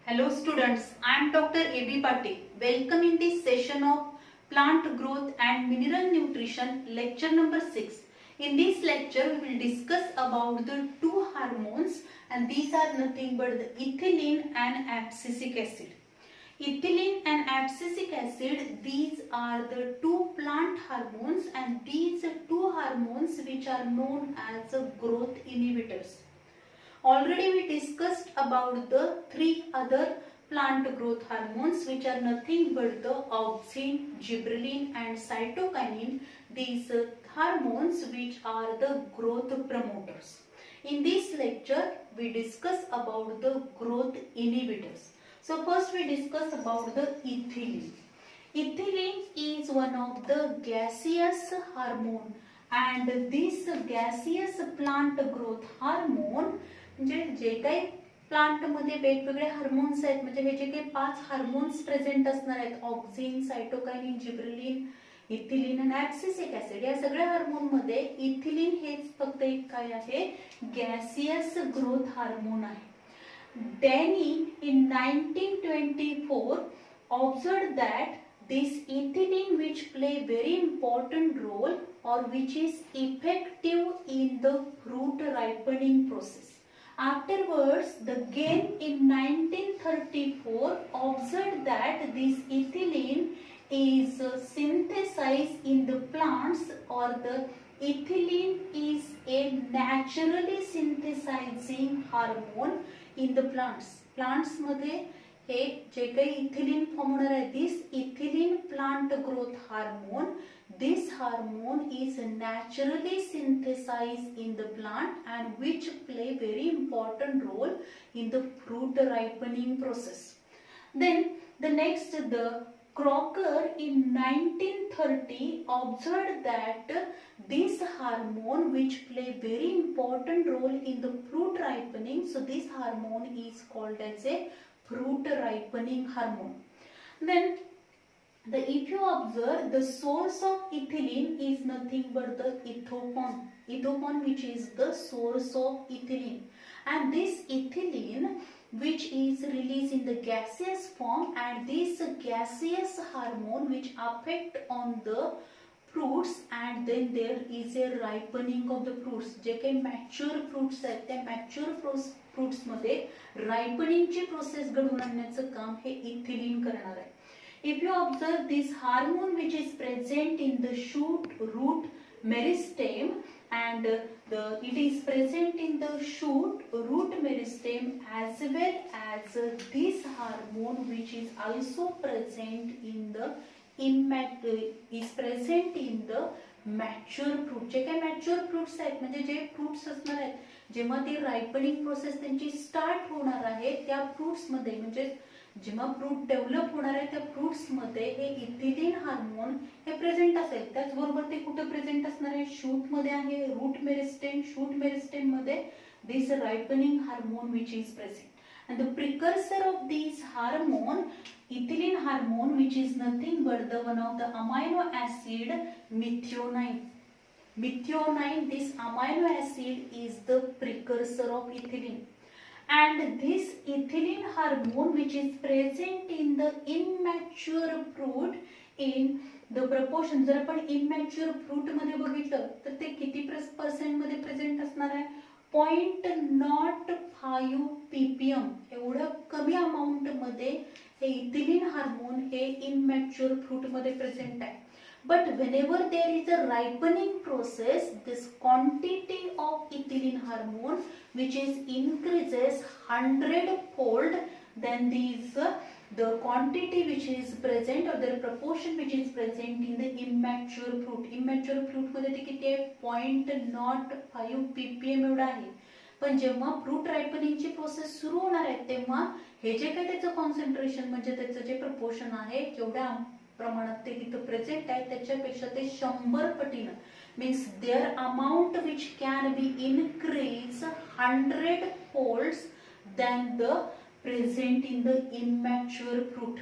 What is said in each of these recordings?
Hello students, I am Dr. A.B. Patil. Welcome in this session of Plant Growth and Mineral Nutrition, lecture number 6. In this lecture, we will discuss about the two hormones, and these are nothing but the ethylene and abscisic acid. Ethylene and abscisic acid, these are the two plant hormones, and these two hormones which are known as growth inhibitors. Already we discussed about the three other plant growth hormones, which are nothing but the auxin, gibberellin and cytokinin. These hormones which are the growth promoters. In this lecture we discuss about the growth inhibitors. So first we discuss about the ethylene. Ethylene is one of the gaseous hormone, and this gaseous plant growth hormone म्हणजे जे काही plant मध्ये वेगवेगळे hormones आहेत, म्हणजे हे जे काही 5 हार्मोन्स प्रेझेंट असणार आहेत, ऑक्सिन, सायटोकायनिन, जिब्रेलिन, इथिलीन आणि ॲब्सिसिक ऍसिड, या सगळ्या हार्मोन मध्ये इथिलीन हेच फक्त एक काय आहे, गॅसियस ग्रोथ हार्मोन आहे. Danny in 1924 observed that this ethylene which play very important role or which is effective in the fruit ripening process. Afterwards, the again in 1934 observed that this ethylene is synthesized in the plants, or the ethylene is a naturally synthesizing hormone in the plants. Plants मध्ये हे जे काही ethylene form होणार आहे, this ethylene plant growth hormone, this hormone is naturally synthesized in the plant and which play very important role in the fruit ripening process. Then the next, the Crocker in 1930 observed that this hormone which play very important role in the fruit ripening, so this hormone is called as a fruit ripening hormone. Then if you observe, the source of ethylene is nothing but the ethopon which is the source of ethylene, and this ethylene which is released in the gaseous form, and this gaseous hormone which affect on the fruits, and then there is a ripening of the fruits. जे काही mature fruits आहेत, त्या mature fruits मध्ये रायपनिंगची process घडवून आणण्याचं काम हे ethylene करणार आहे. If you observe, this hormone which is present in the shoot, root, meristem, and it is present in the shoot, root, meristem, as well as this hormone which is also present in the is present in the mature fruit. जे काही mature fruits आहेत, म्हणजे जे fruits असणार आहेत, जेव्हा ती ripening process त्यांची स्टार्ट होणार आहे, त्या फ्रुट्स मध्ये, म्हणजे जेव्हा फ्रूट डेव्हलप होणार आहे त्या फ्रुट्स मध्ये हे इथिलीन हार्मोन हे प्रेझेंट असेल. त्याचबरोबर ते कुठे प्रेझेंट असणार आहे, शूट मध्ये आहे, रूट मेरिस्टेम, शूट मेरिस्टेम मध्ये this ripening hormone which is present. And the precursor of this hormone, ethylene hormone, which is nothing but the one of the amino acid methionine. Methionine, this amino acid is the precursor of ethylene. And this ethylene hormone which is present in the immature fruit in the proportion, जर आपण immature fruit मध्ये बघितलं तर ते किती % मध्ये present असणार आहे, 0.05 ppm एवढं कमी अमाउंट मध्ये हे इथिलीन हार्मोन हे इमॅच्युअर फ्रूट मध्ये प्रेझेंट आहे. But whenever there is a ripening process, this quantity of ethylene hormone which is increases 100-fold, then the quantity which is present or the proportion which is present in the immature fruit. Immature fruit मध्ये ते किती आहे, 0.05 ppm एवढा आहे. पण जेव्हा fruit रायपनिंगची process सुरू होणार आहे तेव्हा हे जे काही त्याचं कॉन्सन्ट्रेशन, म्हणजे त्याचं जे प्रपोर्शन आहे, जेवढ्या प्रमाणात ते इथं प्रेझेंट आहे त्याच्यापेक्षा ते 100 पटीनं, means their amount which can be increase 100 folds than the present in the immature fruit.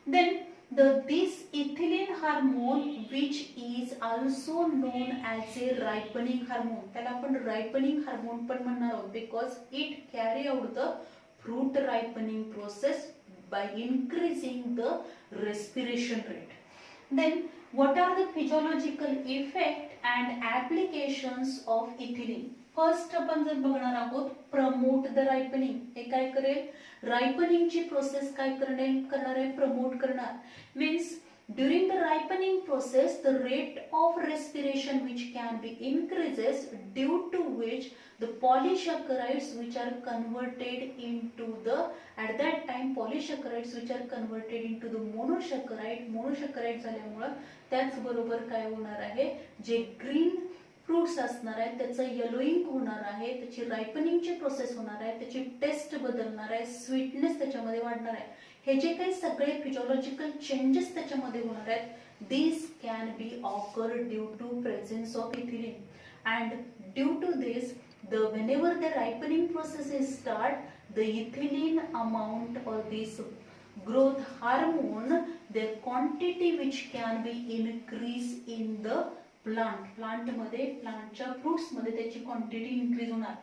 Then this ethylene hormone which is also known as a ripening hormone, त्याला आपण ripening hormone पण म्हणणार आहोत, because it carry out the fruit ripening process by increasing the respiration rate. Then what are the physiological effect and applications of ethylene? First आपण जर बघणार आहोत promote the ripening. हे काय करेल, रायपनिंगची प्रोसेस काय करणार आहे, प्रमोट करणार. Means during the ripening process the rate of respiration which can be increases, due to which the polysaccharides which are converted into the, at that time polysaccharides which are converted into the monosaccharide झाल्यामुळे त्याच बरोबर काय होणार आहे, जे green fruits असणार आहे त्याचं येलोइंग होणार आहे, त्याची रायपनिंगची प्रोसेस होणार आहे, त्याची टेस्ट बदलणार आहे, स्वीटनेस त्याच्यामध्ये वाढणार आहे. हे जे काही सगळे फिजियोलॉजिकल चेंजेस त्याच्यामध्ये होणार आहेत, this can be occur due to presence of ethylene. And due to this whenever the ripening process is start, the ethylene amount or this growth hormone, their quantity which can be increased in the plant मध्ये, प्लांटच्या fruits मध्ये त्याची quantity increase होणार.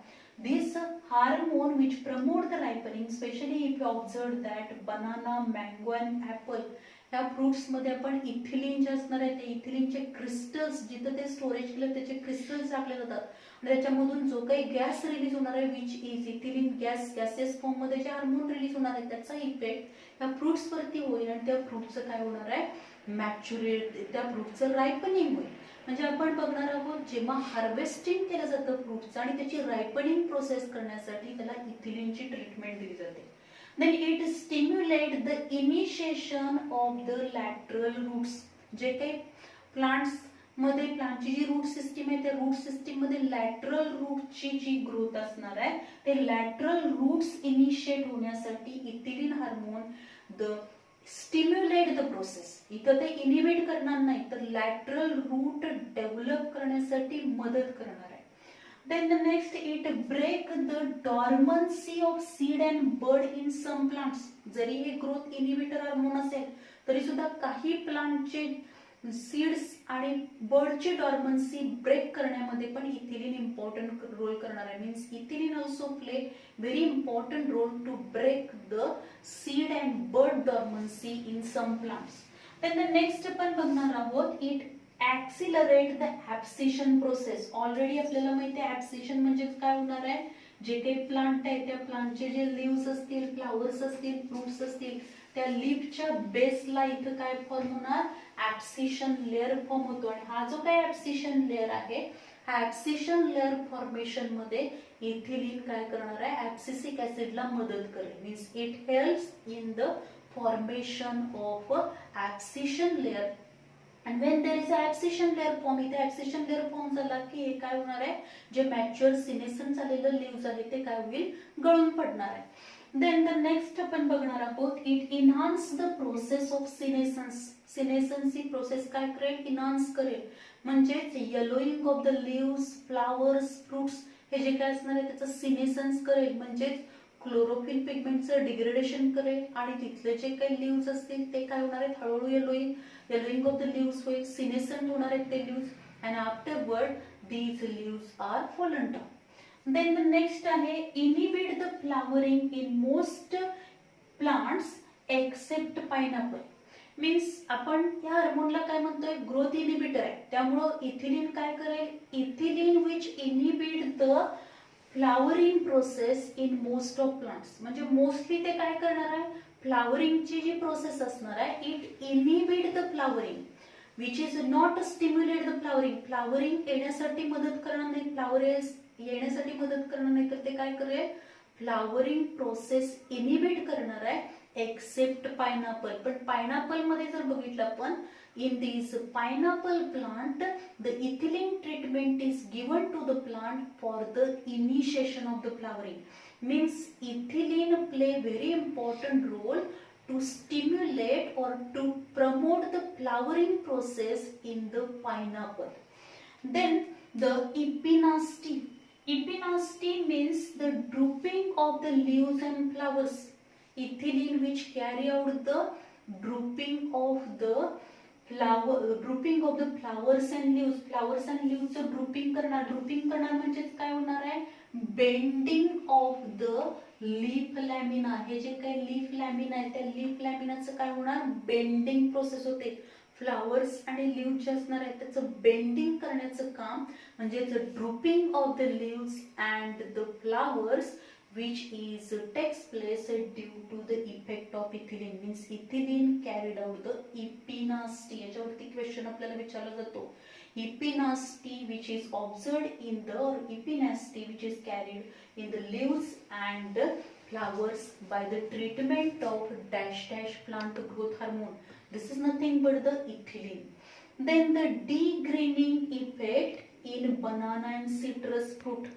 This hormone which promote the ripening, especially if you observe that banana, mango and apple, या fruits मध्ये आपण ethylene जे असणार आहे ते इथिलीनचे क्रिस्टल्स, जिथे ते स्टोरेज केले त्याचे क्रिस्टल्स टाकले जातात आणि त्याच्यामधून जो काही गॅस रिलीज होणार आहे which is ethylene gas, gases form मध्ये जे हार्मोन रिलीज होणार आहे त्याचा इफेक्ट या फ्रुट्स वरती होईल आणि त्या फ्रुटचं काय होणार आहे, मॅच्युरेट, त्या फ्रुटचं रायपनिंग होईल. म्हणजे आपण बघणार आहोत जेव्हा हार्वेस्टिंग केलं जातं फ्रुटचं आणि त्याची रायपनिंग प्रोसेस करण्यासाठी त्याला इथिलीनची ट्रीटमेंट दिली जाते. Then it stimulate the initiation of the lateral roots. जे काही प्लांट्स मध्ये प्लांटची जी रूट सिस्टीम आहे त्या रूट सिस्टीम मध्ये लॅटरल रूटची जी ग्रोथ असणार आहे ते लॅटरल रूट्स इनिशिएट होण्यासाठी ethylene hormone the stimulate the process. इथं ते इनिबिट करणार नाही तर लॅटरल रूट डेव्हलप करण्यासाठी मदत करणार आहे. Then the next, it break the dormancy of seed and bud in some plants. जरी हे ग्रोथ इनिबिटर हार्मोन असेल तरी सुद्धा काही प्लांटचे सीड्स आणि बर्डची डॉर्मन्सी ब्रेक करण्यामध्ये पण इथिलीन इम्पॉर्टंट रोल करणार आहे. Means ethylene also play very important role to break the seed and bird dormancy in some plants. Then the next आपण बघणार आहोत, it accelerate the abscission process. Already आपल्याला माहिती आहे ऍब्सिशन म्हणजे काय होणार आहे, जे काही प्लांट आहे त्या प्लांटचे जे लिव्स असतील, फ्लावर्स असतील, फ्रुट्स असतील, त्या लिव्हच्या बेसला इथं काय फॉर्म होणार, ऍब्सिशन लेअर फॉर्म होतो. आणि हा जो काय ऍब्सिशन लेअर आहे हा ऍब्सिशन लेअर फॉर्मेशन मध्ये इथिलीन काय करणार आहे, ऍब्सिसिक ऍसिडला मदत करेल. Means it helps in the formation of abscission layer. And when there is a abscission layer form, इथे abscission layer form झाला की हे काय होणार आहे, जे मॅच्युअर सिनेसेन्स झालेलं लीव्स आहे ते काय होईल, गळून पडणार आहे. Then the next आपण बघणार आहोत, it enhance the process of senescence. Senescence ही प्रोसेस काय करेल, इन्हान्स करेल. म्हणजेच yellowing of the leaves, flowers, fruits हे जे काय असणार आहे त्याचं सिनेसेन्स करेल. म्हणजेच क्लोरोफिल पिगमेंटचं डिग्रेडेशन करेल आणि तिथले जे काही लीव्स असतील ते काय होणार आहेत, हळूहळू येलोइंग ऑफ द लीव्स होईल, सिनेसेंट होणार आहेत ते leaves and afterward these leaves are fallen down. Then the next आहे, inhibit the flowering in most plants except pineapple. Means आपण या हार्मोनला काय म्हणतोय, ग्रोथ इनिबिटर आहे. त्यामुळं इथिलीन काय करेल, ethylene which inhibit the flowering process in most of plants. म्हणजे मोस्टली ते काय करणार आहे, फ्लावरिंगची जी प्रोसेस असणार आहे it inhibit the flowering which is not stimulate the flowering. Flowering येण्यासाठी मदत करणार नाही, फ्लावर येण्यासाठी मदत करणार नाही तर ते काय करेल, फ्लावरिंग प्रोसेस इनिबिट करणार आहे एक्सेप्ट पाइनएपल. पण पाइनएपल मध्ये जर बघितलं आपण, in this pineapple plant the ethylene treatment is given to the plant for the initiation of the flowering. Means ethylene play very important role to stimulate or to promote the flowering process in the pineapple. Then the epinasty. Epinasty means the drooping of the leaves and flowers. Ethylene which carry out the drooping of the flowers and leaves. Flowers and leaves चं drooping करणार म्हणजे काय होणार आहे, bending of the leaf lamina. हे जे काही leaf lamina आहे त्या लीफ लॅमिनाचं काय होणार, बेंडिंग प्रोसेस होते. फ्लावर्स आणि लीव्ह जे असणार आहे त्याचं बेंडिंग करण्याचं काम म्हणजे drooping of the leaves and the flowers which is takes place due to the effect of ethylene. means ethylene carried out the epinasty. याच्यावरती क्वेश्चन आपल्याला विचारला जातो. epinasty which is observed in the, or epinasty which is carried in the leaves and flowers by the treatment of dash dash plant growth hormone. This is nothing but the ethylene. Then the degreening effect in banana and citrus fruit.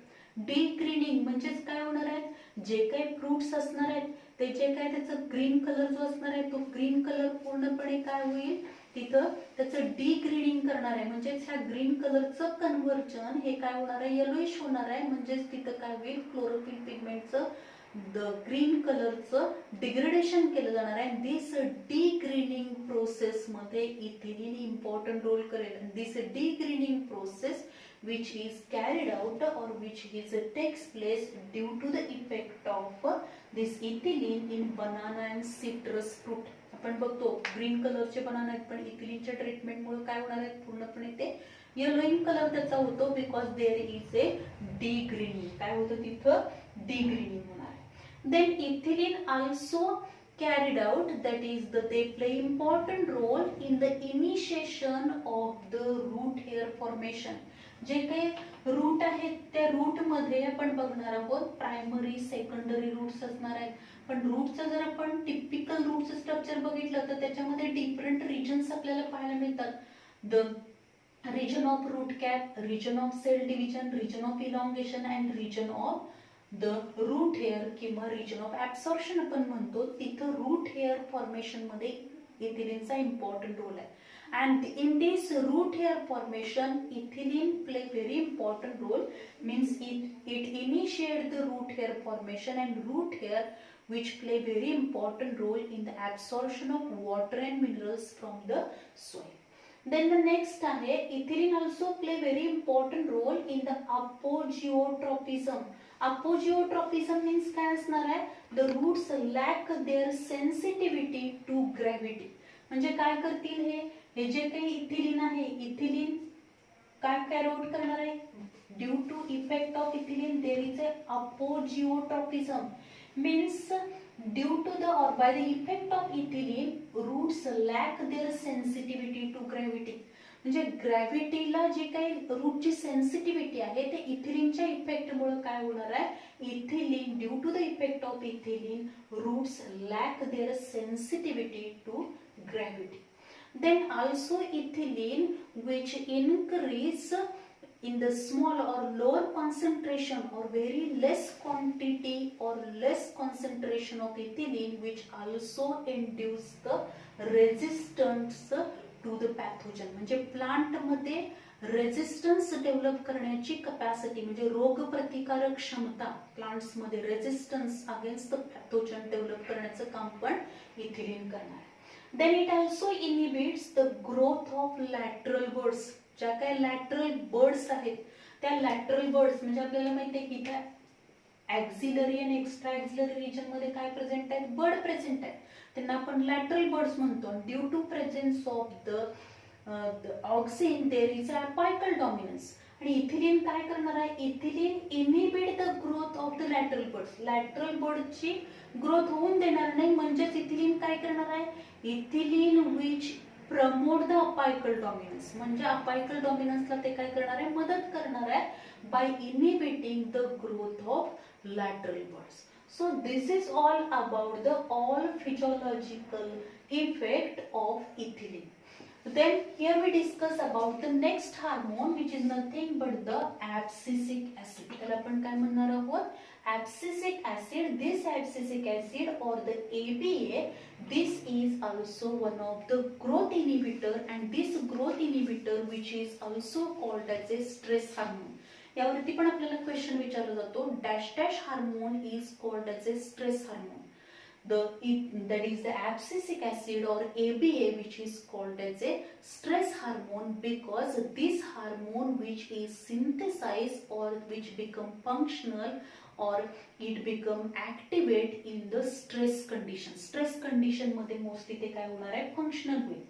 डिग्रीनिंग म्हणजेच काय होणार आहे, जे काही fruits असणार आहेत ते जे काय त्याचा ग्रीन कलर जो असणार आहे तो ग्रीन कलर पूर्णपणे काय होईल, तिथं त्याचं डिग्रीनिंग करणार आहे. म्हणजेच ह्या ग्रीन कलरचं कन्व्हर्जन हे काय होणार आहे, येलोइश होणार आहे. म्हणजेच तिथं काय होईल, क्लोरोफिल पिगमेंटचं ग्रीन कलरचं डिग्रेडेशन केलं जाणार आहे. दिस डिग्रीनिंग प्रोसेस मध्ये इथिलीन इम्पॉर्टंट रोल करेल. दिस डिग्रीनिंग process which is carried out or which is takes place due to the effect of this ethylene in banana and citrus fruit. आपण बघतो ग्रीन कलरचे बनाना आहेत पण इथिलीनच्या ट्रीटमेंटमुळे काय होणार आहे, पूर्णपणे ते येलोइंग कलर त्याचा होतो because there is a degreening. काय होतं तिथं, डिग्रीनिंग होणार आहे. Then ethylene also carried out, that is they play important role in the initiation of the root hair formation. जे काही रूट आहेत त्या रूट मध्ये आपण बघणार आहोत प्रायमरी सेकंडरी रूट्स असणार आहेत. पण रूटचं जर आपण टिपिकल रूटचं स्ट्रक्चर बघितलं तर त्याच्यामध्ये डिफरंट रिजन्स आपल्याला पाहायला मिळतात. The region of root cap, region of cell division, region of elongation and region of the root hair किंवा रिजन ऑफ ऍब्सॉर्प्शन आपण म्हणतो. तिथं रूट हेअर फॉर्मेशन मध्ये इथिलीनचा इम्पॉर्टंट रोल आहे. And in this root hair formation, ethylene play very important role. Means it initiate the root hair formation and root hair which play very important role in the absorption of water and minerals from the soil. Then the next आहे ethylene also play very important role in the apogeotropism. Apogeotropism means काय असणार आहे, the roots lack their sensitivity to gravity. म्हणजे काय करतील हे जे काही इथिलीन आहे, इथिलीन काय कॅरी आउट करणार आहे, due to effect of ethylene there is a apogeotropism. Means due to the or by the effect of ethylene roots lack their sensitivity to gravity. म्हणजे ग्रॅव्हिटीला जे काही रूटची सेन्सिटिव्हिटी आहे ते इथिलीनच्या इफेक्टमुळे काय होणार आहे, ethylene due to the effect of ethylene roots lack their sensitivity to gravity. Then also ethylene which increase in the small or lower concentration or very less quantity or less concentration of ethylene which also induce the resistance to the pathogen. म्हणजे plant मध्ये resistance develop करण्याची capacity म्हणजे रोग प्रतिकारक क्षमता plants मध्ये resistance against the pathogen develop करण्याचं काम पण इथिलीन करणार आहे. Then it also inhibits the growth of lateral buds. ज्या काही lateral buds आहेत त्या lateral buds म्हणजे आपल्याला माहिती आहे की त्या ॲक्झिलरी आणि एक्स्ट्रा ॲक्झिलरी रिजन मध्ये काय प्रेझेंट आहेत, बड प्रेझेंट आहेत. त्यांना आपण lateral buds म्हणतो. Due to presence of the auxin there is a apical dominance. आणि इथिलीन काय करणार आहे, ethylene inhibit the growth of the lateral birds. Lateral बर्डची ग्रोथ होऊन देणार नाही. म्हणजेच इथिलीन काय करणार आहे, ethylene which promote the apical dominance. म्हणजे अपायकल डॉमिनन्सला ते काय करणार आहे, मदत करणार आहे by inhibiting the growth of lateral birds. So this is all about the all physiological effect of ethylene. Then here we discuss about the next hormone which is nothing but the abscisic acid. त्याला आपण काय म्हणणार आहोत, abscisic acid. This abscisic acid or the ABA, this is also one of the growth inhibitor and this growth inhibitor which is also called as a stress hormone. यावरती पण आपल्याला question विचारला जातो, dash dash hormone is called as a stress hormone. That is the abscisic acid or ABA which is called as a stress hormone because this hormone which is synthesized or which become functional or it become activate in the stress condition. Stress condition मध्ये mostly ते काय होणार आहे, functional होईल.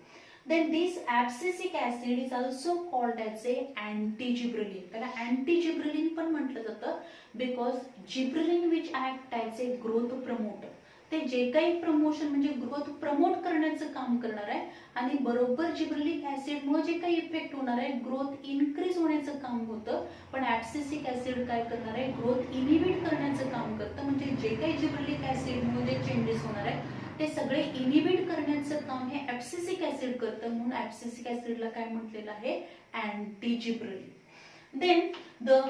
Then this abscisic acid is also called as a anti-gibberellin. त्याला anti-gibberellin पण म्हटलं जातं because gibberellin which act as a growth promoter. ते जे काही प्रमोशन म्हणजे ग्रोथ प्रमोट करण्याचं काम करणार आहे आणि बरोबर जिब्रेलिक ऍसिड मुळे जे काही इफेक्ट होणार आहे, ग्रोथ इन्क्रीज होण्याचं काम होतं. पण ऍब्सिसिक ऍसिड काय करणार आहे, ग्रोथ इनिबिट करण्याचं काम करतं. म्हणजे जे काही जिब्रेलिक ऍसिड मुळे जे चेंजेस होणार आहे ते सगळे इनिबिट करण्याचं काम हे ऍब्सिसिक ऍसिड करतं. म्हणून ऍब्सिसिक ऍसिडला काय म्हटलेलं आहे, anti gibberellin. Then the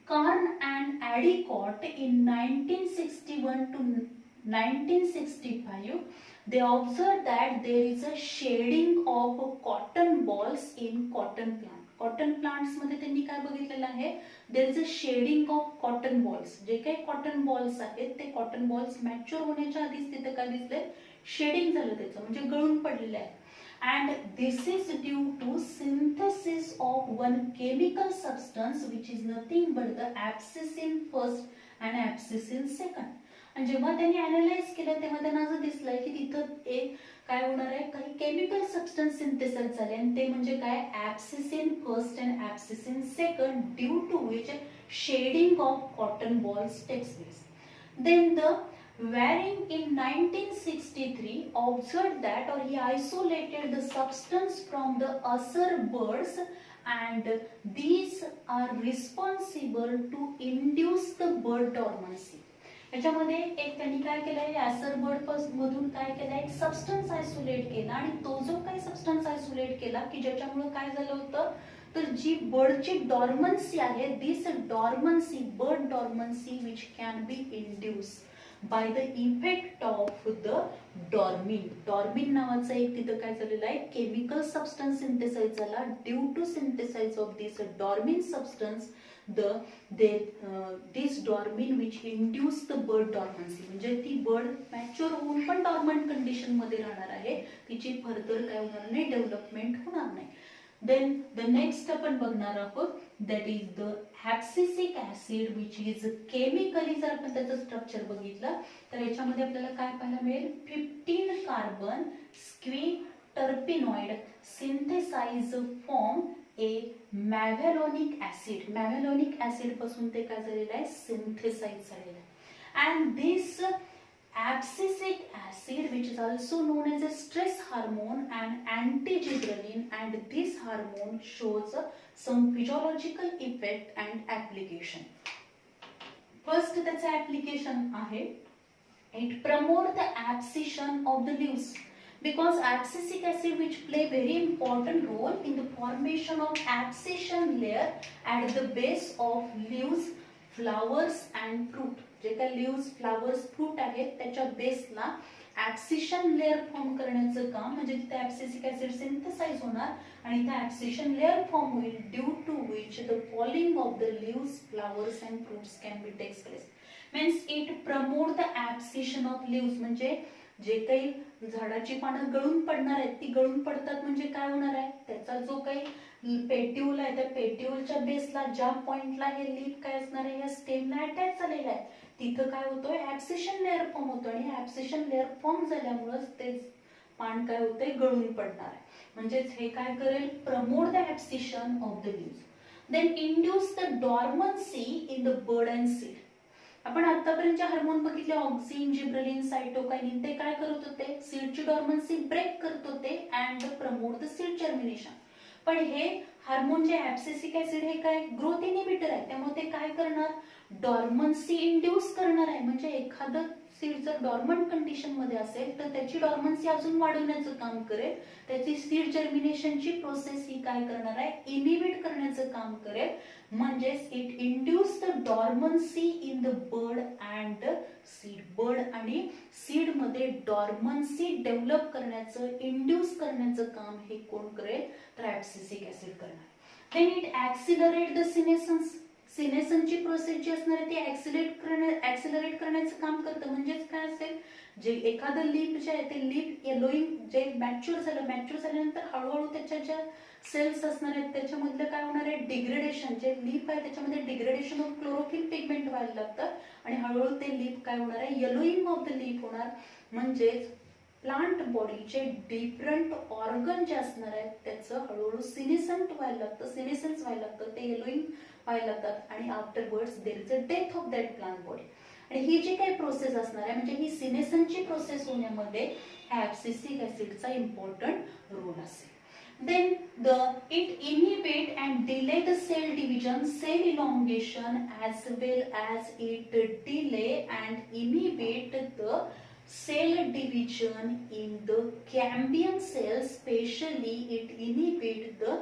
Carns and Addicott in 1961 to 1965 they observed that there is a shading of cotton balls in cotton plant. Cotton plants मध्ये त्यांनी काय बघितलेलं आहे, there is a shedding of cotton balls. जे काही cotton balls आहेत ते cotton balls mature होण्याच्या आधीच तिथे काय दिसले, शेडिंग झालं त्याचं, म्हणजे गळून पडलेले आहे. And this is due to synthesis of one chemical substance which is nothing but the abscissin first and abscissin second. आणि जेव्हा त्यांनी अनालाइज केलं तेव्हा त्यांना असं दिसलंय की तिथं एक काय होणार आहे, काही केमिकल सबस्टन्स सिंथेसाइज झाले आणि ते म्हणजे काय, abscisin first and abscisin second, due to which shedding of cotton balls takes place. Then the Waring in 1963 observed that, or he isolated the substance from the usher birds, and these are responsible to induce the bird dormancy. याच्यामध्ये एक त्यांनी काय केलंय, असर bird मधून काय केलंय, एक सबस्टन्स आयसोलेट केला आणि तो जो काही सबस्टन्स आयसोलेट केला की ज्याच्यामुळे काय झालं होतं, तर जी बर्डची डॉर्मन्सी आहे, this dormancy, bird dormancy which can be induce by the effect of the dormin. Dormin नावाचा एक तिथं काय झालेला आहे, केमिकल सबस्टन्स सिंथेसाइज झाला. Due to synthesize of this dormin substance this dormin which induce the bird dormancy. म्हणजे ती bird mature होऊन पण डॉर्मंट कंडिशन मध्ये राहणार आहे, तिची फर्दर काय होणार नाही, डेव्हलपमेंट होणार नाही. Then the next आपण बघणार आहोत, that is the abscisic acid which is chemically, जर आपण त्याचं स्ट्रक्चर बघितलं तर याच्यामध्ये आपल्याला काय पाहायला मिळेल, 15 कार्बन स्क्विटर्पिनॉइड सिंथेसाइज फॉर्म ए मॅव्हॅलोनिक ऍसिड. मॅव्हॅलोनिक ऍसिड पासून ते काय झालेलं आहे, सिंथेसाइज झालेलं आहे. And this abscisic acid which is also known as a stress hormone and anti-gibberellin, and this hormone shows some physiological effect and application. First त्याचं application आहे, it promote the abscission of the leaves because abscisic acid which play very important role in the formation of abscission layer at the base of leaves, flowers and fruit. जे काही leaves, flowers, fruit आहेत त्याच्या बेसला ऍब्सिशन layer form करण्याचं काम, म्हणजे तिथे abscisic acid synthesise होणार आणि त्या ऍब्सिशन लेअर फॉर्म होईल, due to which the falling of the leaves, flowers and fruits can be takes place. Means it promote the abscission of leaves. म्हणजे जे काही झाडाची पानं गळून पडणार आहेत ती गळून पडतात म्हणजे काय होणार आहे, त्याचा जो काही पेट्यूल आहे त्या पेट्यूलच्या बेसला ज्या पॉइंटला हे लीफ काय असणार आहे, या स्टेमला अटॅच झालेला आहे, तिथं काय होतोय, ऍब्सिशन लेअर फॉर्म होतो आणि ऍब्सिशन लेअर फॉर्म झाल्यामुळे ते पान काय होतंय, गळून पडणार आहे. म्हणजेच हे काय करेल, promote the abscission of the leaves. Then induce the dormancy in the bird and seed. आपण आतापर्यंत हार्मोन बघितले, ऑक्सिन, जिब्रेलिन, सायटोकाइनिन, ते काय करत होते, सीडची डॉर्मन्सी ब्रेक करत होते and promote the seed germination. पण हे हार्मोन जे ऍब्सिसिक ऍसिड हे काय, ग्रोथ इनिबिटर आहे, त्यामुळे ते काय करणार, डॉर्मन्सी इंड्यूस करणार आहे. म्हणजे एखादं सीड जर डॉर्मंट कंडिशन मध्ये असेल तर त्याची डॉर्मन्सी अजून वाढवण्याचं काम करेल, त्याची सीड जर्मिनेशनची प्रोसेस ही काय करणार आहे, इनिबिट करण्याचं काम करेल. म्हणजेच it induce the dormancy in the bird and seed. Bird आणि सीड मध्ये डॉर्मन्सी डेव्हलप करण्याचं, इंड्यूस करण्याचं काम हे कोण करेल, तर ऍब्सिसिक ऍसिड करणार. Then it accelerate the senescence. सिनेसनची प्रोसेस जी असणार आहे ती ऍक्सिलरेट करण्याचं काम करतं. म्हणजेच काय असेल, जे एखादं लीफ जे आहे ते लीफ येलोइंग जे मॅच्युअर झाल्यानंतर हळूहळू त्याच्या ज्या सेल्स असणार आहेत त्याच्यामधलं काय होणार आहे, डिग्रेडेशन. जे लीफ आहे त्याच्यामध्ये डिग्रेडेशन ऑफ क्लोरोफिल पिगमेंट व्हायला लागतं आणि हळूहळू ते लीफ काय होणार आहे, येलोइंग ऑफ द लीफ होणार. म्हणजेच प्लांट बॉडीचे डिफरंट ऑर्गन जे असणार आहेत त्याचं हळूहळू सिनेसेंट व्हायला लागतं, सिनेसेन्स व्हायला लागतं, ते येलोइंग व्हायला लागतात आणि afterwards there is a death of that plant body. आणि ही जी काही प्रोसेस असणार आहे म्हणजे ही सिनेसेंटची प्रोसेस होण्यामध्ये ऍब्सिसिक ऍसिडचा इम्पॉर्टंट रोल असेल. Then it inhibit and delay the cell division, cell elongation, as well as it delay and inhibit the cell division in the cambium cells. Especially it inhibit the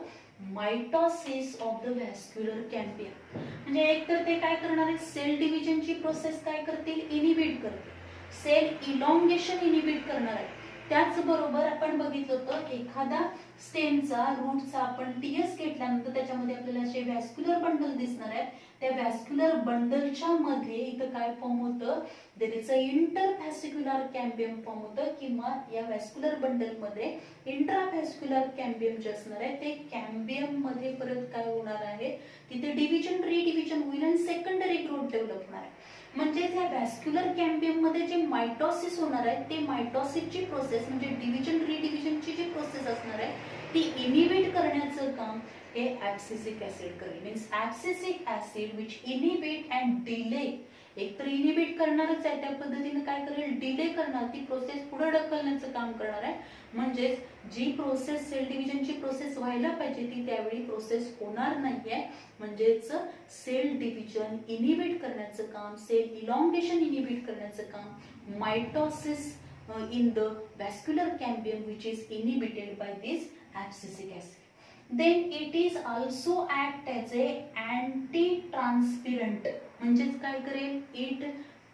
mitosis of the vascular cambium. म्हणजे एक तर ते काय करणार आहे, sale डिव्हिजनची process काय करतील, inhibit करतील, सेल इलॉंगेशन इनिबिट करणार आहे. त्याचबरोबर आपण बघितलं होतं एखादा स्टेमचा रूटचा आपण टीएस घेतल्यानंतर त्याच्यामध्ये आपल्याला असे व्हॅस्क्युलर बंडल दिसणार आहेत. त्या व्हॅस्क्युलर बंडलच्या मध्ये इथं काय फॉर्म होतं, there is a intervascular cambium form होतं किंवा या व्हॅस्क्युलर बंडल मध्ये इंट्राव्हॅस्क्युलर कॅम्बियम जे असणार आहे ते कॅम्बियम मध्ये परत काय होणार आहे, तिथे डिव्हिजन रिडिव्हिजन होईल आणि सेकंडरी ग्रोथ डेव्हलप होणार आहे. म्हणजे त्या व्हॅस्क्युलर कॅम्बियम मध्ये जे मायटोसिस होणार आहे ते मायटोसिसची प्रोसेस म्हणजे डिव्हिजन रिडिव्हिजनची जी प्रोसेस असणार आहे ती इनिबिट करण्याचं काम हे ऍब्सिसिक ऍसिड करेल. Means abscisic acid which inhibit and delay, एक तर इनिबिट करणारच आहे त्या पद्धतीने काय करेल, डिले करणार, ती प्रोसेस पुढे ढकलण्याचं काम करणार आहे. म्हणजेच जी प्रोसेस सेल डिव्हिजनची प्रोसेस व्हायला पाहिजे ती त्यावेळी प्रोसेस होणार नाहीये. म्हणजेच सेल डिव्हिजन इनिबिट करण्याचं काम, सेल इलॉंगेशन इनिबिट करण्याचं काम mitosis in the vascular cambium which is inhibited by this abscisic acid. Then it is also act as a anti-transpirant. म्हणजेच काय करेल, it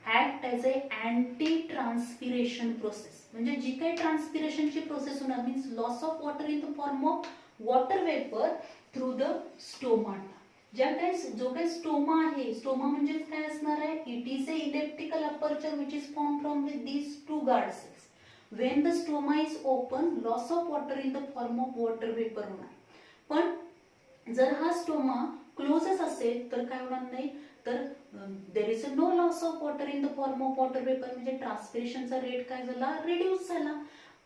act as a anti-transpiration process. म्हणजे जी काही ट्रान्सपिरेशनची प्रोसेस होणार means loss of water in the form of water vapour through the stomata. जो काही स्टोमा आहे, स्टोमा म्हणजे काय असणार आहे, it is a elliptical aperture which is form from these two guard cells. When the stoma is open loss of water in the form of water vapour होणार. पण जर हा स्टोमा क्लोजच असेल तर काय होणार नाही, तर there is a no loss of water in the form of water vapour. म्हणजे ट्रान्सपिरेशनचा रेट काय झाला, रिड्यूस झाला.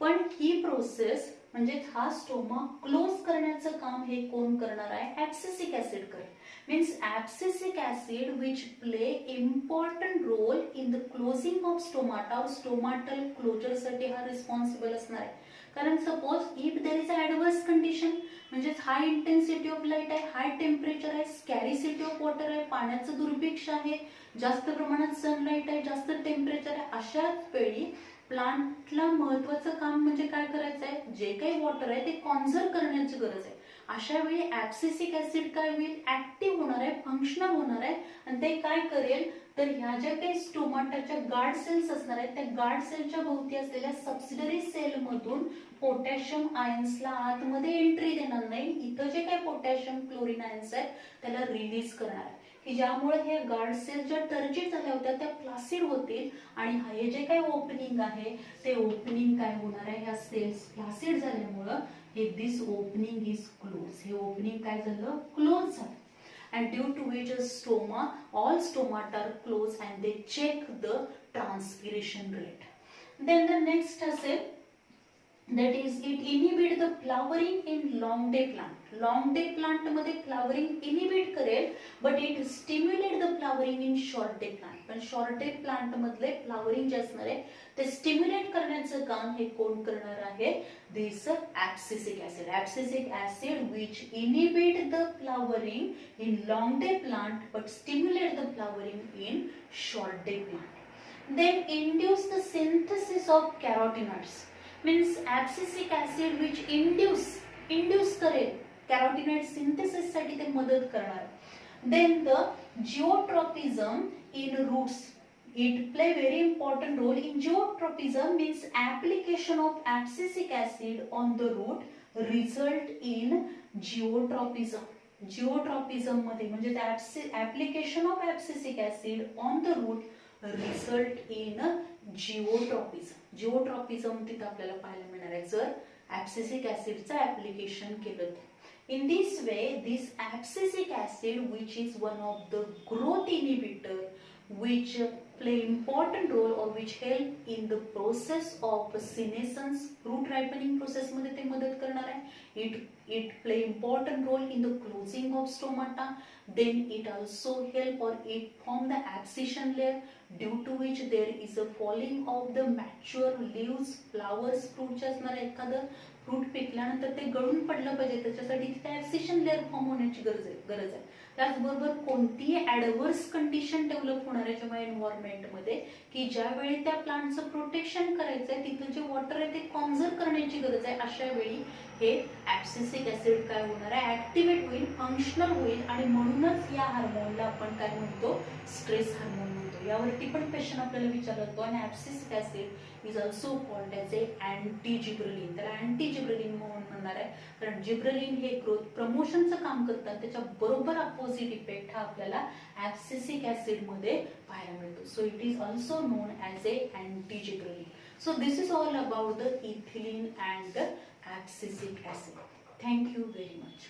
पण ही प्रोसेस म्हणजे हा स्टोमा क्लोज करण्याचं काम हे कोण करणार आहे, ऍब्सिसिक ऍसिड करेल. Means abscisic acid which play important role in the closing of stomata or stomatal closure साठी हा रिस्पॉन्सिबल असणार आहे. कारण suppose if there is a adverse condition म्हणजे हाय इंटेन्सिटी ऑफ लाईट आहे, हाय टेम्परेचर आहे, स्कॅरिसिटी of water आहे, पाण्याचं दुर्भिक्ष आहे, जास्त प्रमाणात सनलाईट आहे, जास्त टेम्परेचर आहे, अशाच वेळी प्लांटला महत्वाचं काम म्हणजे काय करायचं आहे, जे काही वॉटर आहे ते कॉन्झर्व करण्याची गरज आहे. अशा वेळी ऍब्सिसिक ऍसिड काय होईल, ऍक्टिव्ह होणार आहे, फंक्शनल होणार आहे आणि ते काय करेल तर ह्या ज्या काही स्टोमाटाच्या गार्ड सेल्स असणार आहेत त्या गार्ड सेलच्या भोवती असलेल्या सबसिडरी सेल मधून पोटॅशियम आयन्सला आतमध्ये एंट्री देणार नाही. इथं जे काही पोटॅशियम क्लोरीन आयन्स आहेत त्याला रिलीज करणार आहे की ज्यामुळे हे गार्ड सेल ज्या टर्जिट झाल्या होत्या त्या फ्लासिड होतील आणि हे जे काही ओपनिंग आहे ते ओपनिंग काय होणार आहे, ह्या सेल्स फ्लासिड झाल्यामुळे हे दिस ओपनिंग इज क्लोज. हे ओपनिंग काय झालं, क्लोज झालं. And due to which stoma, all stomata are closed and they check the transpiration rate. Then the next असेल that is it inhibit the flowering in long day plant. Long day plant मध्ये flowering inhibit करेल but it stimulate the flowering in short day plant. पण short day plant मधले flowering जे असणार आहे ते stimulate करण्याचं काम हे कोण करणार आहे, this abscisic acid. Abscisic acid which inhibit the flowering in long day plant but stimulate the flowering in short day plant. Then induce the synthesis of carotenoids. Means abscisic acid which induce करेल कॅरोटिनॉइड synthesis साठी ते मदत करणार. Then the geotropism in roots. It play very important role in geotropism means application of abscisic acid on the root result in geotropism. Geotropism मध्ये म्हणजे application of abscisic acid on the root result in जिओट्रॉपिझम तिथं आपल्याला पाहायला मिळणार आहे जर abscisic ऍसिडचं application केलं तर. In this way, this abscisic acid, which is one of the growth inhibitor, which play important role or which help in the process of senescence, fruit ripening process मध्ये ते मदत करणार आहे. It play important role in the closing of stomata. Then it also help or it form the abscission layer, due to which there is a falling of the mature leaves, flowers, fruit असणार एखादं fruit पिकल्यानंतर ते गळून पडलं पाहिजे, त्याच्यासाठी तिथे ऍब्सिशन layer form होण्याची गरज आहे. त्याचबरोबर कोणतीही ऍडव्हर्स कंडिशन डेव्हलप होणार आहे जेव्हा एन्व्हायरमेंटमध्ये की ज्यावेळी त्या प्लांटचं प्रोटेक्शन करायचंय, तिथं जे वॉटर आहे ते कॉन्झर्व करण्याची गरज आहे, अशा वेळी हे ऍब्सिसिक ऍसिड काय होणार आहे, ऍक्टिव्हेट होईल, फंक्शनल होईल आणि म्हणूनच या हार्मोनला आपण काय म्हणतो, स्ट्रेस हार्मोन म्हणतो. यावरती पण क्वेश्चन आपल्याला विचारला जातो. आणि abscisic acid is also called as a anti gibberellin. त्याला अँटी जिब्रेलिन म्हणून म्हणणार आहे कारण जिब्रेलिन हे ग्रोथ प्रमोशनचं काम करतात, त्याच्या बरोबर अपोजिट इफेक्ट हा आपल्याला ऍब्सिसिक ऍसिड मध्ये पाहायला मिळतो. So it is also non as a anti gibberellin. So this is all about the ethylene and the abscisic acid. Thank you very much.